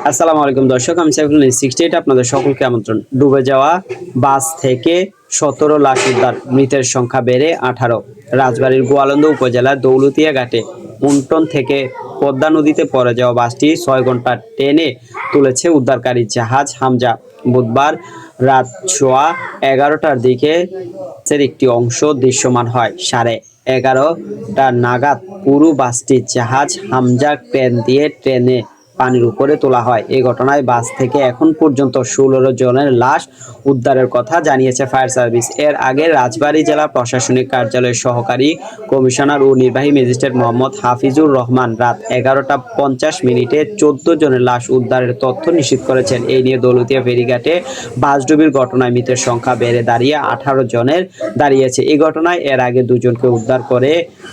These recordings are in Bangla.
আসসালামু আলাইকুম দর্শক, আমি সাইফুল 68 আপনাদের সকলকে আমন্ত্রণ। ডুবে যাওয়া বাস থেকে ১৭ লাশ উদ্ধার, মৃতের সংখ্যা বেড়ে ১৮। রাজবাড়ীর গোয়ালন্দ উপজেলার দৌলতিয়া ঘাটে পুন্টন থেকে পদ্মা নদীতে পড়ে যাওয়া বাসটি ৬ ঘন্টা টেনে তুলেছে উদ্ধারকারী জাহাজ হামজা। বুধবার রাত সোয়া ১১টার দিকে একটি অংশ দৃশ্যমান হয়। 11:30টা নাগাদ পুরো বাসটি জাহাজ হামজা ক্রেন দিয়ে ট্রেনে পানির উপরে তোলা হয়। এই ঘটনায় বাস থেকে এখন পর্যন্ত ১৬ জনের লাশ উদ্ধারের কথা জানিয়েছে ফায়ার সার্ভিস। এর আগে রাজবাড়ী জেলা প্রশাসনিক কার্যালয়ের সহকারী কমিশনার ও নির্বাহী ম্যাজিস্ট্রেট মোহাম্মদ হাফিজুর রহমান রাত ১১টা ৫০ মিনিটে ১৪ জনের লাশ উদ্ধারের তথ্য নিশ্চিত করেছেন। এই নিয়ে দৌলতিয়া ফেরিঘাটে বাসডুবির ঘটনায় মৃতের সংখ্যা বেড়ে দাঁড়িয়ে ১৮ জনের দাঁড়িয়েছে। এই ঘটনায় এর আগে দুজনকে উদ্ধার করে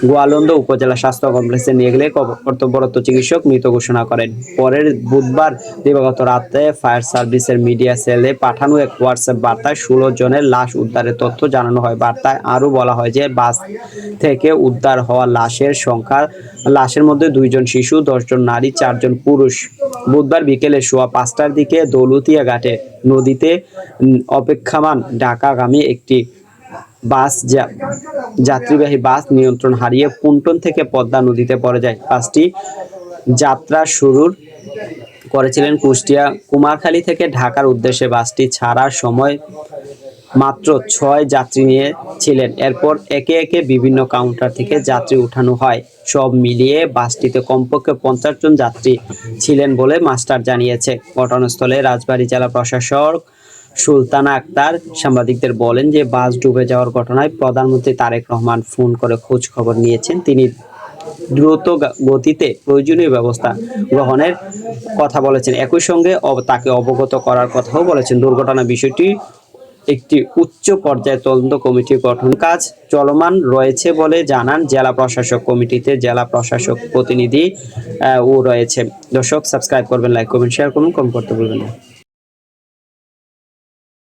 গোয়ালন্দ উপজেলা স্বাস্থ্য কমপ্লেক্সে নিয়ে গেলে কর্তব্যরত চিকিৎসক মৃত ঘোষণা করেন। পরের বুধবার দিবাগত রাতে ফায়ার সার্ভিসের মিডিয়া সেলে পাঠানো এক হোয়াটসঅ্যাপ বার্তায় ১৬ জনের লাশ উদ্ধারের তথ্য জানানো হয়। বার্তায় আরও বলা হয় যে বাস থেকে উদ্ধার হওয়া লাশের মধ্যে ২ জন শিশু, ১০ জন নারী, ৪ জন পুরুষ। বুধবার বিকেলে সোয়া ৫টার দিকে দৌলতিয়া ঘাটে নদীতে অপেক্ষমাণ ঢাকাগামী একটি যাত্রীবাহী বাস নিয়ন্ত্রণ হারিয়ে পুন্টন থেকে পদ্মা নদীতে পড়ে যায়। বাসটি যাত্রা শুরু করেছিলেন কুষ্টিয়া কুমারখালী থেকে ঢাকার উদ্দেশ্যে। বাসটি ছাড়ার সময় মাত্র ৬ যাত্রী নিয়ে ছিলেন। এরপর একে একে বিভিন্ন কাউন্টার থেকে যাত্রী উঠানো হয়। সব মিলিয়ে বাসটিতে কমপক্ষে ৫০ জন যাত্রী ছিলেন বলে মাস্টার জানিয়েছে। ঘটনাস্থলে রাজবাড়ী জেলা প্রশাসক সুলতানা আক্তার সাংবাদিকদের বলেন যে বাস ডুবে যাওয়ার ঘটনায় প্রধানমন্ত্রী তারেক রহমান ফোন করে খোঁজ খবর নিয়েছেন। তিনি দ্রুত গতিতে প্রয়োজনীয় ব্যবস্থা গ্রহণের কথা বলেছেন। একই সঙ্গে তাকে অবগত করার কথাও বলেছেন। দুর্ঘটনা বিষয়টি একটি উচ্চ পর্যায়ে তদন্ত কমিটি গঠন কাজ চলমান রয়েছে বলে জানান জেলা প্রশাসক। কমিটিতে জেলা প্রশাসক প্রতিনিধি ও রয়েছে। দর্শক, সাবস্ক্রাইব করবেন, লাইক করবেন, শেয়ার করুন, কমেন্ট করতে ভুলবেন না।